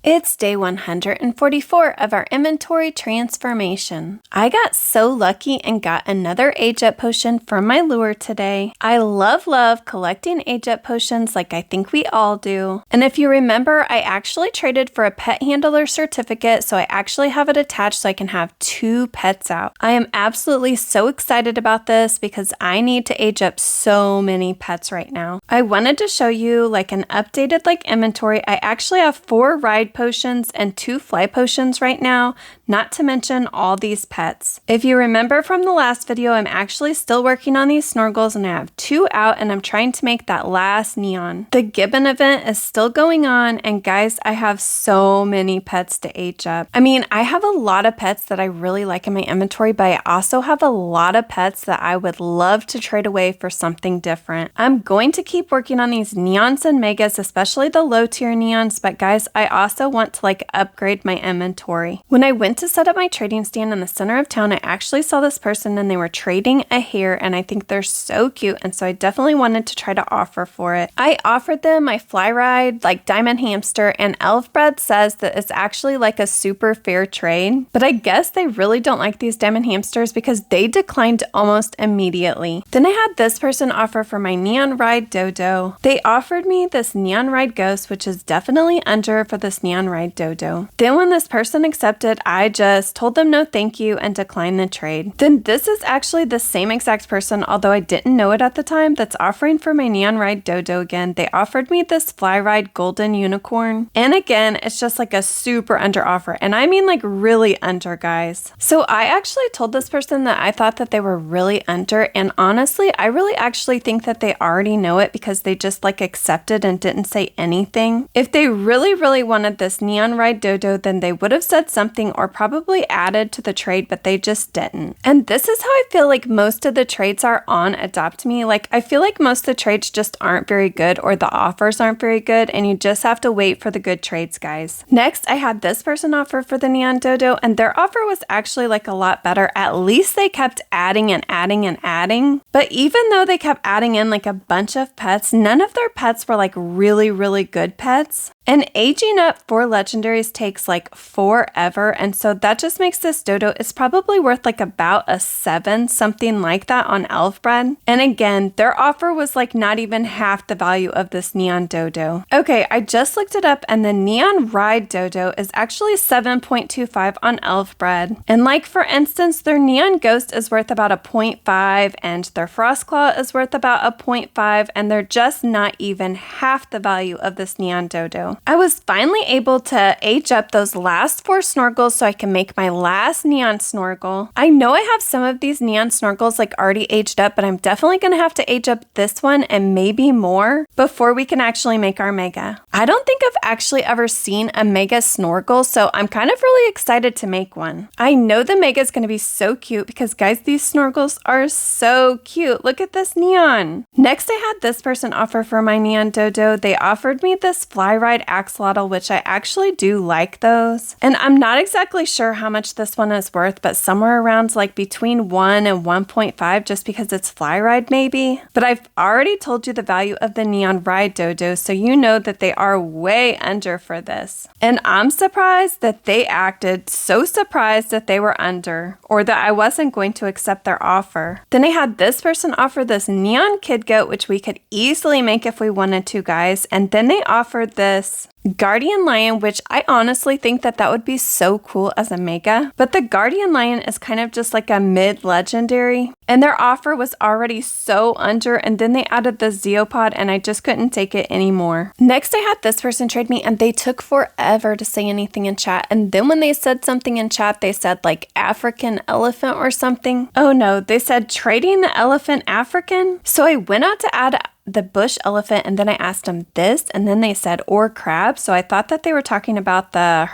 It's day 144 of our inventory transformation. I got so lucky and got another age-up potion from my lure today. I love collecting age-up potions like I think we all do. And if you remember, I actually traded for a pet handler certificate, so I actually have it attached so I can have 2 pets out. I am absolutely so excited about this because I need to age up so many pets right now. I wanted to show you like an updated inventory. I actually have 4 ride potions and 2 fly potions right now, not to mention all these pets. If you remember from the last video, I'm actually still working on these snorgels and I have 2 out and I'm trying to make that last neon. The gibbon event is still going on and guys, I have so many pets to age up. I mean, I have a lot of pets that I really like in my inventory, but I also have a lot of pets that I would love to trade away for something different. I'm going to keep working on these neons and megas, especially the low tier neons, but guys, I also want to upgrade my inventory. When I went to set up my trading stand in the center of town, I actually saw this person and they were trading a hare and I think they're so cute, and so I definitely wanted to try to offer for it. I offered them my fly ride, diamond hamster, and Elfbred says that it's actually a super fair trade, but I guess they really don't like these diamond hamsters because they declined almost immediately. Then I had this person offer for my neon ride dodo. They offered me this neon ride ghost, which is definitely under for this neon ride dodo. Then when this person accepted, I just told them no thank you and declined the trade. Then this is actually the same exact person, although I didn't know it at the time, that's offering for my neon ride dodo again. They offered me this fly ride golden unicorn, and again it's just a super under offer, and I mean really under, guys. So I actually told this person that I thought that they were really under, and honestly I really actually think that they already know it because they just accepted and didn't say anything. If they really wanted this neon ride dodo, then they would have said something or probably added to the trade, but they just didn't. And this is how I feel most of the trades are on adoptme. I feel most of the trades just aren't very good, or the offers aren't very good, and you just have to wait for the good trades, guys. Next, I had this person offer for the neon dodo, and their offer was actually a lot better. At least they kept adding and adding and adding. But even though they kept adding in a bunch of pets, none of their pets were really good pets. And aging up 4 legendaries takes forever, and so that just makes this dodo, it's probably worth about a 7, something like that on Elfbred. And again, their offer was not even half the value of this neon dodo. Okay, I just looked it up and the neon ride dodo is actually 7.25 on Elfbred. And for instance, their neon ghost is worth about a 0.5 and their frostclaw is worth about a 0.5, and they're just not even half the value of this neon dodo. I was finally able to age up those last 4 snorgels so I can make my last neon snorgel. I know I have some of these neon snorgels already aged up, but I'm definitely going to have to age up this one and maybe more before we can actually make our mega. I don't think I've actually ever seen a mega snorgel, so I'm kind of really excited to make one. I know the mega is going to be so cute because guys, these snorgels are so cute. Look at this neon. Next, I had this person offer for my neon dodo. They offered me this fly ride axolotl, which I actually do like those. And I'm not exactly sure how much this one is worth, but somewhere around between 1 and 1.5 just because it's fly ride maybe. But I've already told you the value of the neon ride dodo, so you know that they are way under for this. And I'm surprised that they acted so surprised that they were under, or that I wasn't going to accept their offer. Then I had this person offer this neon kid goat, which we could easily make if we wanted to, guys. And then they offered this Guardian Lion, which I honestly think that would be so cool as a mega, but the Guardian Lion is kind of just a mid-legendary, and their offer was already so under, and then they added the Zeopod and I just couldn't take it anymore. Next, I had this person trade me and they took forever to say anything in chat, and then when they said something in chat, they said African elephant or something. Oh no, they said trading the elephant African? So I went out to add the bush elephant, and then I asked them this, and then they said or crab, so I thought that they were talking about the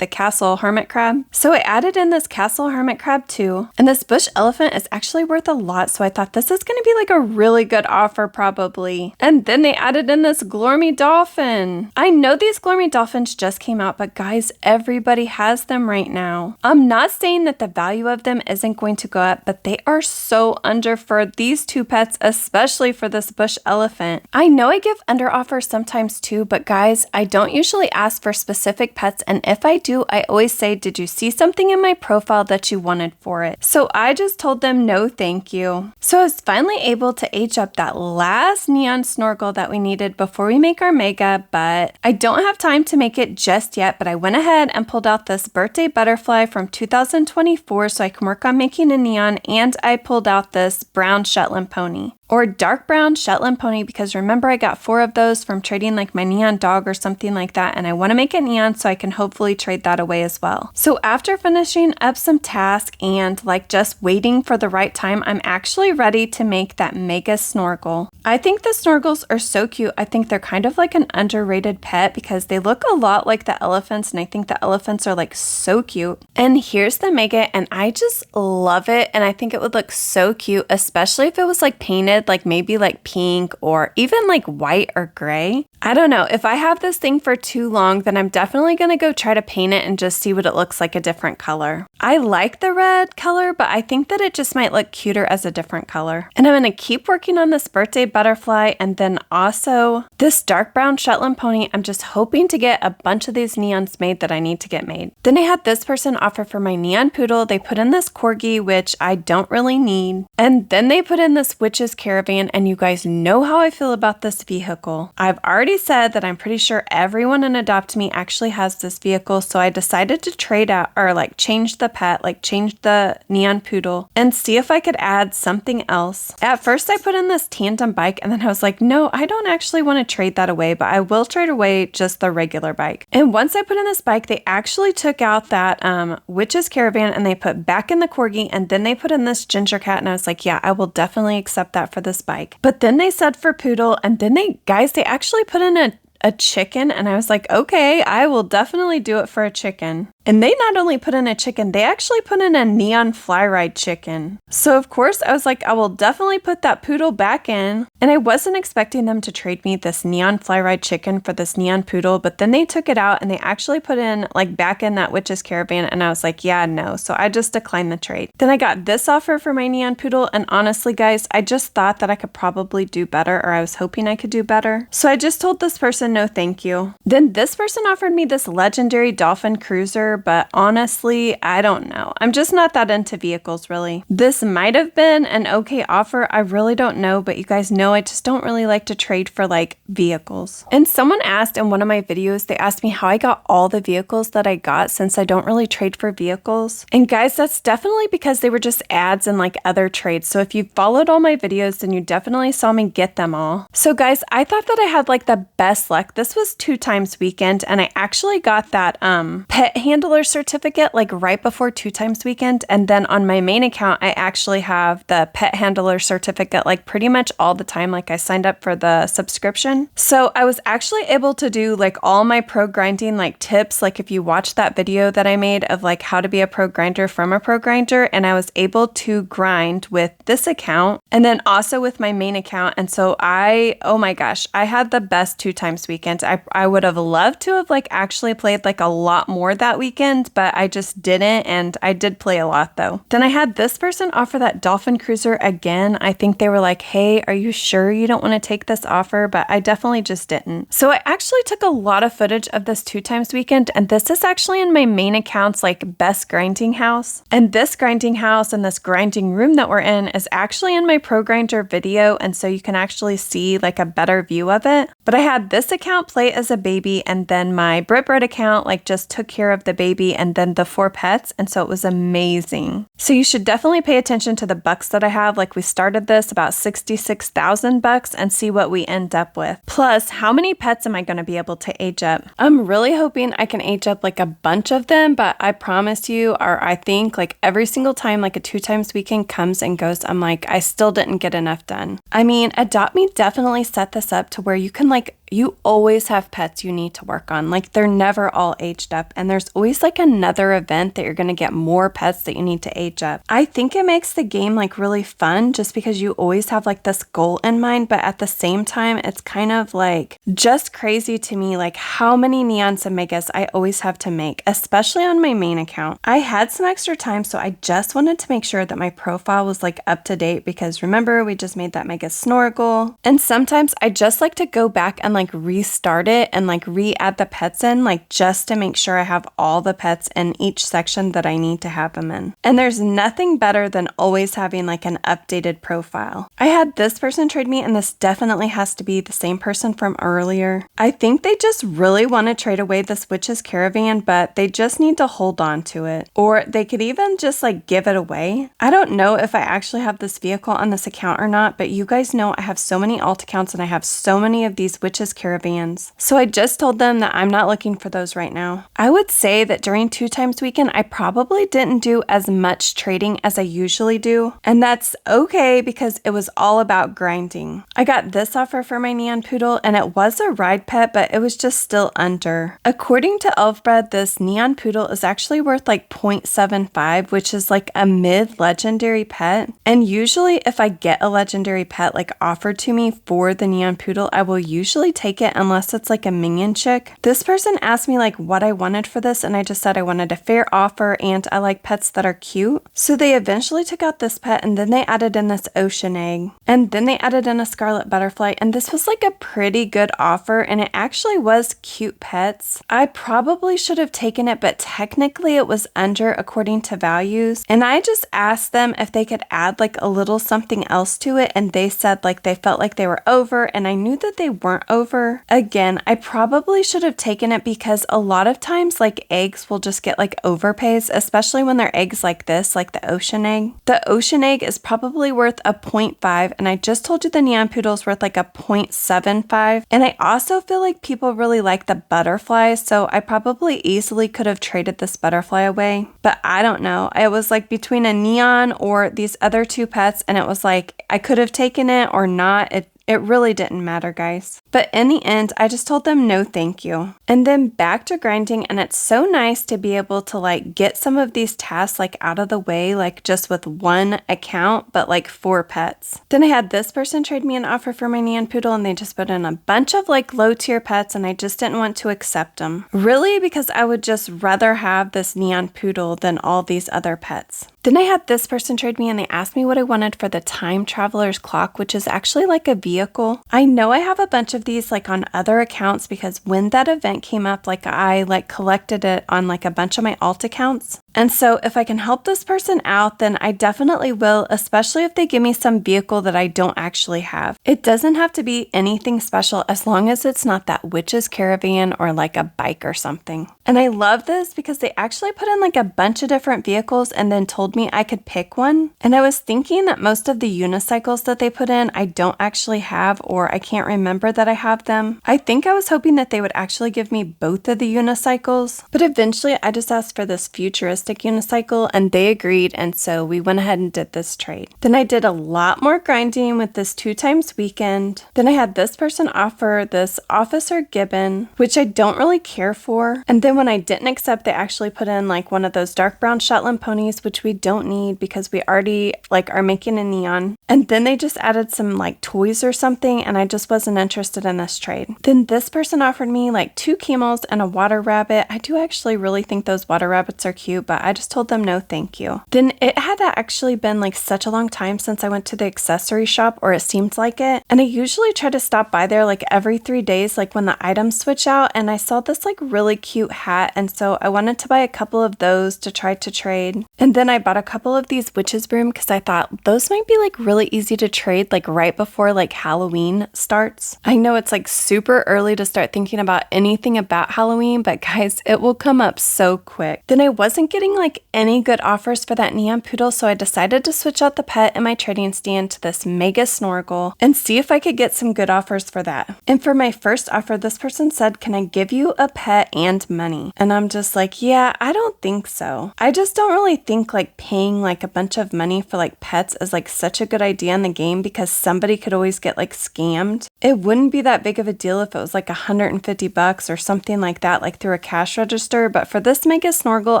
castle hermit crab. So I added in this castle hermit crab too, and this bush elephant is actually worth a lot, so I thought this is going to be a really good offer probably. And then they added in this glormy dolphin. I know these glormy dolphins just came out, but guys, everybody has them right now. I'm not saying that the value of them isn't going to go up, but they are so under for these 2 pets, especially for this bush elephant elephant. I know I give under offers sometimes too, but guys, I don't usually ask for specific pets, and if I do, I always say, did you see something in my profile that you wanted for it? So I just told them no thank you. So I was finally able to age up that last neon snorkel that we needed before we make our mega, but I don't have time to make it just yet, but I went ahead and pulled out this birthday butterfly from 2024 so I can work on making a neon, and I pulled out this brown Shetland pony. Or dark brown Shetland pony, because remember I got 4 of those from trading like my neon dog or something like that, and I want to make it neon so I can hopefully trade that away as well. So after finishing up some tasks and like just waiting for the right time, I'm actually ready to make that mega snorkel. I think the snorkels are so cute. I think they're kind of like an underrated pet because they look a lot like the elephants, and I think the elephants are like so cute. And here's the mega, and I just love it, and I think it would look so cute, especially if it was like painted like maybe like pink or even like white or gray. I don't know. If I have this thing for too long, then I'm definitely going to go try to paint it and just see what it looks like a different color. I like the red color, but I think that it just might look cuter as a different color. And I'm going to keep working on this birthday butterfly, and then also this dark brown Shetland pony. I'm just hoping to get a bunch of these neons made that I need to get made. Then I had this person offer for my neon poodle. They put in this corgi, which I don't really need. And then they put in this witch's caravan, and you guys know how I feel about this vehicle. I've already said that I'm pretty sure everyone in AdoptMe actually has this vehicle, so I decided to trade out or like change the pet, like change the neon poodle and see if I could add something else. At first I put in this tandem bike, and then I was like, no, I don't actually want to trade that away, but I will trade away just the regular bike. And once I put in this bike, they actually took out that witch's caravan and they put back in the corgi, and then they put in this ginger cat, and I was like, yeah, I will definitely accept that for this bike. But then they said for poodle, and then they actually put in a chicken, and I was like, okay, I will definitely do it for a chicken. And they not only put in a chicken, they actually put in a neon fly ride chicken. So of course I was like, I will definitely put that poodle back in. And I wasn't expecting them to trade me this neon fly ride chicken for this neon poodle, but then they took it out and they actually put in like back in that witch's caravan, and I was like, yeah, no. So I just declined the trade. Then I got this offer for my neon poodle, and honestly guys, I just thought that I could probably do better, or I was hoping I could do better. So I just told this person no thank you. Then this person offered me this legendary dolphin cruiser, but honestly, I don't know. I'm just not that into vehicles, really. This might have been an okay offer. I really don't know, but you guys know I just don't really like to trade for like vehicles. And someone asked in one of my videos, they asked me how I got all the vehicles that I got since I don't really trade for vehicles. And guys, that's definitely because they were just ads and like other trades. So if you followed all my videos, then you definitely saw me get them all. So guys, I thought that I had like the best luck. This was 2 times weekend, and I actually got that pet handler certificate like right before 2 times weekend. And then on my main account, I actually have the pet handler certificate like pretty much all the time. Like I signed up for the subscription. So I was actually able to do like all my pro grinding like tips. Like if you watch that video that I made of like how to be a pro grinder from a pro grinder, and I was able to grind with this account and then also with my main account. And so oh my gosh, I had the best 2 times weekend. I would have loved to have like actually played like a lot more that weekend, but I just didn't, and I did play a lot though. Then I had this person offer that dolphin cruiser again. I think they were like, hey, are you sure you don't want to take this offer? But I definitely just didn't. So I actually took a lot of footage of this 2 times weekend, and this is actually in my main account's like best grinding house. And this grinding house and this grinding room that we're in is actually in my pro grinder video, and so you can actually see like a better view of it. But I had this account play as a baby, and then my BritBrit account like just took care of the baby and then the 4 pets, and so it was amazing. So you should definitely pay attention to the bucks that I have. Like we started this about 66,000 bucks and see what we end up with. Plus, how many pets am I going to be able to age up? I'm really hoping I can age up like a bunch of them, but I promise you, or I think like every single time like a 2 times weekend comes and goes, I'm like, I still didn't get enough done. I mean, AdoptMe definitely set this up to where you can like you always have pets you need to work on. Like they're never all aged up, and there's always like another event that you're going to get more pets that you need to age up. I think it makes the game like really fun just because you always have like this goal in mind, but at the same time, it's kind of like just crazy to me like how many neons and megas I always have to make, especially on my main account. I had some extra time, so I just wanted to make sure that my profile was like up to date because remember we just made that mega snorkel, and sometimes I just like to go back and like restart it and like re-add the pets in, like just to make sure I have all the pets in each section that I need to have them in. And there's nothing better than always having like an updated profile. I had this person trade me, and this definitely has to be the same person from earlier. I think they just really want to trade away this witch's caravan, but they just need to hold on to it. Or they could even just like give it away. I don't know if I actually have this vehicle on this account or not, but you guys know I have so many alt accounts and I have so many of these witches caravans. So I just told them that I'm not looking for those right now. I would say that during 2x weekend, I probably didn't do as much trading as I usually do. And that's okay because it was all about grinding. I got this offer for my neon poodle and it was a ride pet, but it was just still under. According to Elfbred, this neon poodle is actually worth like 0.75, which is like a mid-legendary pet. And usually if I get a legendary pet like offered to me for the neon poodle, I will usually take it unless it's like a minion chick. This person asked me like what I wanted for this, and I just said I wanted a fair offer and I like pets that are cute. So they eventually took out this pet, and then they added in this ocean egg, and then they added in a scarlet butterfly, and this was like a pretty good offer, and it actually was cute pets. I probably should have taken it, but technically it was under according to values, and I just asked them if they could add like a little something else to it, and they said like they felt like they were over, and I knew that they weren't over. Again, I probably should have taken it because a lot of times like eggs will just get like overpays, especially when they're eggs like this, like the ocean egg. The ocean egg is probably worth a 0.5, and I just told you the neon poodle is worth like a 0.75, and I also feel like people really like the butterflies, so I probably easily could have traded this butterfly away, but I don't know. It was like between a neon or these other two pets, and it was like I could have taken it or not. It really didn't matter, guys. But in the end, I just told them no thank you. And then back to grinding, and it's so nice to be able to like get some of these tasks like out of the way, like just with one account, but like 4 pets. Then I had this person trade me an offer for my neon poodle, and they just put in a bunch of like low tier pets, and I just didn't want to accept them. Really, because I would just rather have this neon poodle than all these other pets. Then I had this person trade me, and they asked me what I wanted for the time traveler's clock, which is actually like a vehicle. I know I have a bunch of these like on other accounts because when that event came up, like I like collected it on like a bunch of my alt accounts. And so if I can help this person out, then I definitely will, especially if they give me some vehicle that I don't actually have. It doesn't have to be anything special as long as it's not that witch's caravan or like a bike or something. And I love this because they actually put in like a bunch of different vehicles and then told me I could pick one. And I was thinking that most of the unicycles that they put in, I don't actually have, or I can't remember that I have them. I think I was hoping that they would actually give me both of the unicycles, but eventually I just asked for this futuristic unicycle and they agreed, and so we went ahead and did this trade. Then I did a lot more grinding with this 2x weekend. Then I had this person offer this Officer Gibbon, which I don't really care for. And then when I didn't accept, they actually put in like one of those dark brown Shetland ponies, which we don't need because we already like are making a neon. And then they just added some like toys or something, and I just wasn't interested in this trade. Then this person offered me like 2 camels and a water rabbit. I do actually really think those water rabbits are cute, but I just told them no thank you. Then it had actually been like such a long time since I went to the accessory shop, or it seemed like it. And I usually try to stop by there like every 3 days, like when the items switch out, and I saw this like really cute hat, and so I wanted to buy a couple of those to try to trade. And then I bought a couple of these witches broom because I thought those might be like really easy to trade like right before like Halloween starts. I know it's like super early to start thinking about anything about Halloween, but guys, it will come up so quick. Then I wasn't getting like any good offers for that neon poodle, so I decided to switch out the pet in my trading stand to this mega snorkel and see if I could get some good offers for that. And for my first offer, this person said, "Can I give you a pet and money?" And I'm just like, yeah, I don't think so. I just don't really think like paying like a bunch of money for like pets is like such a good idea in the game because somebody could always get like scammed. It wouldn't be that big of a deal if it was like $150 or something like that, like through a cash register. But for this mega snorkel,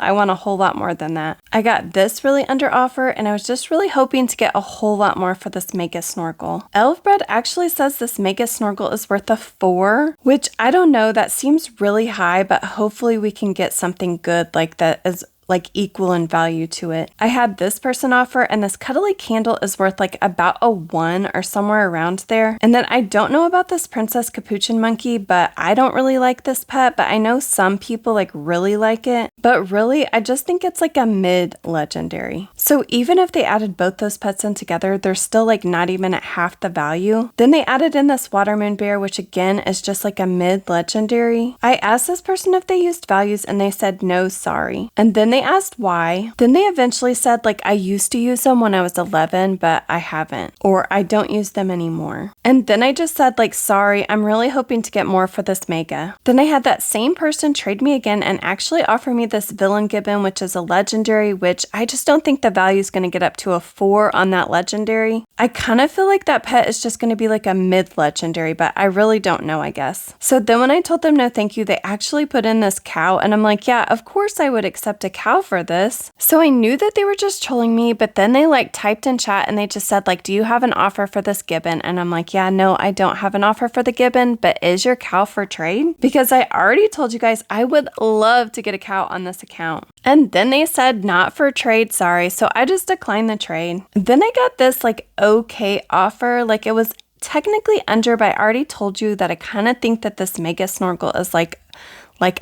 I want a whole lot more than that. I got this really under offer, and I was just really hoping to get a whole lot more for this mega snorkel. Elfbread actually says this mega snorkel is worth a 4, which I don't know, that seems really high, but hopefully we can get something good like that is like equal in value to it. I had this person offer, and this cuddly candle is worth like about a 1 or somewhere around there. And then I don't know about this princess capuchin monkey, but I don't really like this pet, but I know some people like really like it. But really, I just think it's like a mid legendary. So even if they added both those pets in together, they're still like not even at half the value. Then they added in this water moon bear, which again is just like a mid legendary. I asked this person if they used values, and they said no, sorry. And then they asked why. Then they eventually said like, I used to use them when I was 11, but I haven't, or I don't use them anymore. And then I just said like, sorry, I'm really hoping to get more for this mega. Then I had that same person trade me again and actually offer me this villain gibbon, which is a legendary, which I just don't think the value is going to get up to a 4 on that legendary. I kind of feel like that pet is just going to be like a mid legendary, but I really don't know, I guess. So then when I told them no thank you, they actually put in this cow, and I'm like, yeah, of course I would accept a cow for this. So I knew that they were just trolling me, but then they like typed in chat and they just said like, do you have an offer for this gibbon? And I'm like, yeah, no, I don't have an offer for the gibbon, but is your cow for trade? Because I already told you guys I would love to get a cow on this account. And then they said not for trade, sorry. So I just declined the trade. Then I got this like okay offer, like it was technically under, but I already told you that I kind of think that this mega snorkel is like,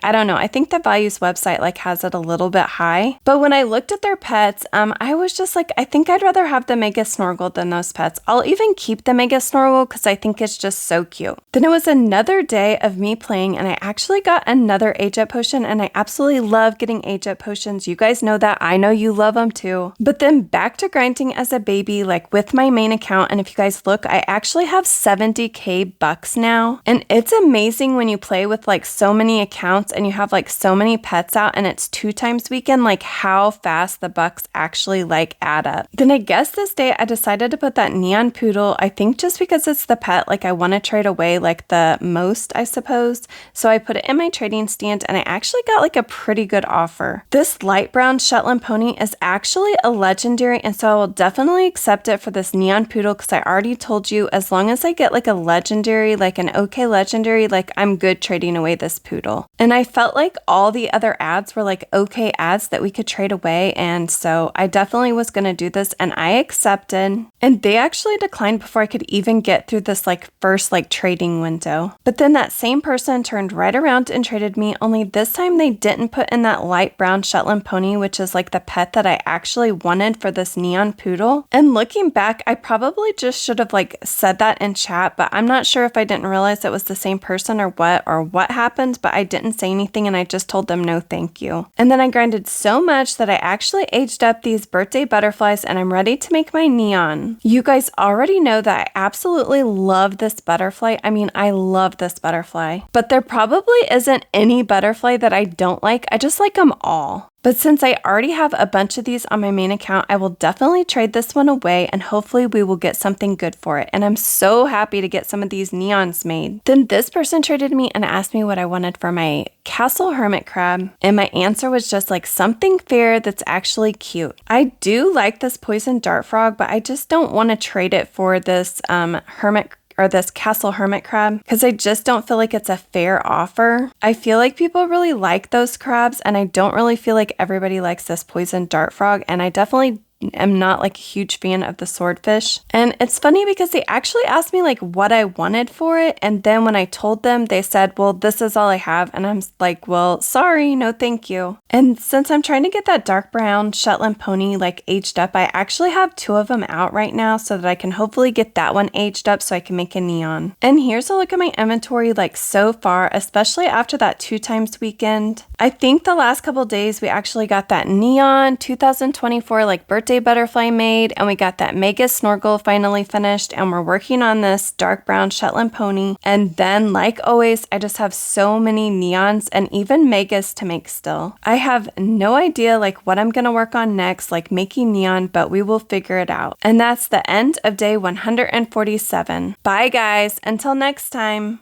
I don't know, I think the values website like has it a little bit high. But when I looked at their pets, I was just like, I think I'd rather have the mega snorkel than those pets. I'll even keep the mega snorkel because I think it's just so cute. Then it was another day of me playing, and I actually got another age-up potion, and I absolutely love getting age-up potions. You guys know that. I know you love them too. But then back to grinding as a baby, like with my main account. And if you guys look, I actually have 70k bucks now. And it's amazing when you play with like so many accounts and you have like so many pets out, and it's 2 times weekend, like how fast the bucks actually like add up. Then I guess this day I decided to put that neon poodle, I think just because it's the pet like I want to trade away like the most, I suppose. So I put it in my trading stand, and I actually got like a pretty good offer. This light brown Shetland pony is actually a legendary, and so I will definitely accept it for this neon poodle because I already told you as long as I get like a legendary, like an okay legendary, like I'm good trading away this poodle. And I felt like all the other ads were like okay ads that we could trade away, and so I definitely was going to do this, and I accepted. And they actually declined before I could even get through this like first like trading window. But then that same person turned right around and traded me, only this time they didn't put in that light brown Shetland pony, which is like the pet that I actually wanted for this neon poodle. And looking back, I probably just should have like said that in chat, but I'm not sure if I didn't realize it was the same person or what happened, but I didn't say anything, and I just told them no thank you. And then I grinded so much that I actually aged up these birthday butterflies, and I'm ready to make my neon. You guys already know that I absolutely love this butterfly. I mean, I love this butterfly, but there probably isn't any butterfly that I don't like. I just like them all. But since I already have a bunch of these on my main account, I will definitely trade this one away, and hopefully we will get something good for it. And I'm so happy to get some of these neons made. Then this person traded me and asked me what I wanted for my castle hermit crab, and my answer was just like something fair that's actually cute. I do like this poison dart frog, but I just don't want to trade it for this this castle hermit crab because I just don't feel like it's a fair offer. I feel like people really like those crabs, and I don't really feel like everybody likes this poison dart frog, and I definitely am not like a huge fan of the swordfish. And it's funny because they actually asked me like what I wanted for it, and then when I told them, they said, well, this is all I have, and I'm like, well, sorry, no thank you. And since I'm trying to get that dark brown Shetland pony like aged up, I actually have 2 of them out right now so that I can hopefully get that one aged up so I can make a neon. And here's a look at my inventory like so far, especially after that 2 times weekend. I think the last couple days we actually got that neon 2024 like birthday birthday butterfly made, and we got that mega snorkel finally finished, and we're working on this dark brown Shetland pony. And then, like always, I just have so many neons and even megas to make still. I have no idea like what I'm gonna work on next, like making neon, but we will figure it out. And that's the end of day 147. Bye guys, until next time.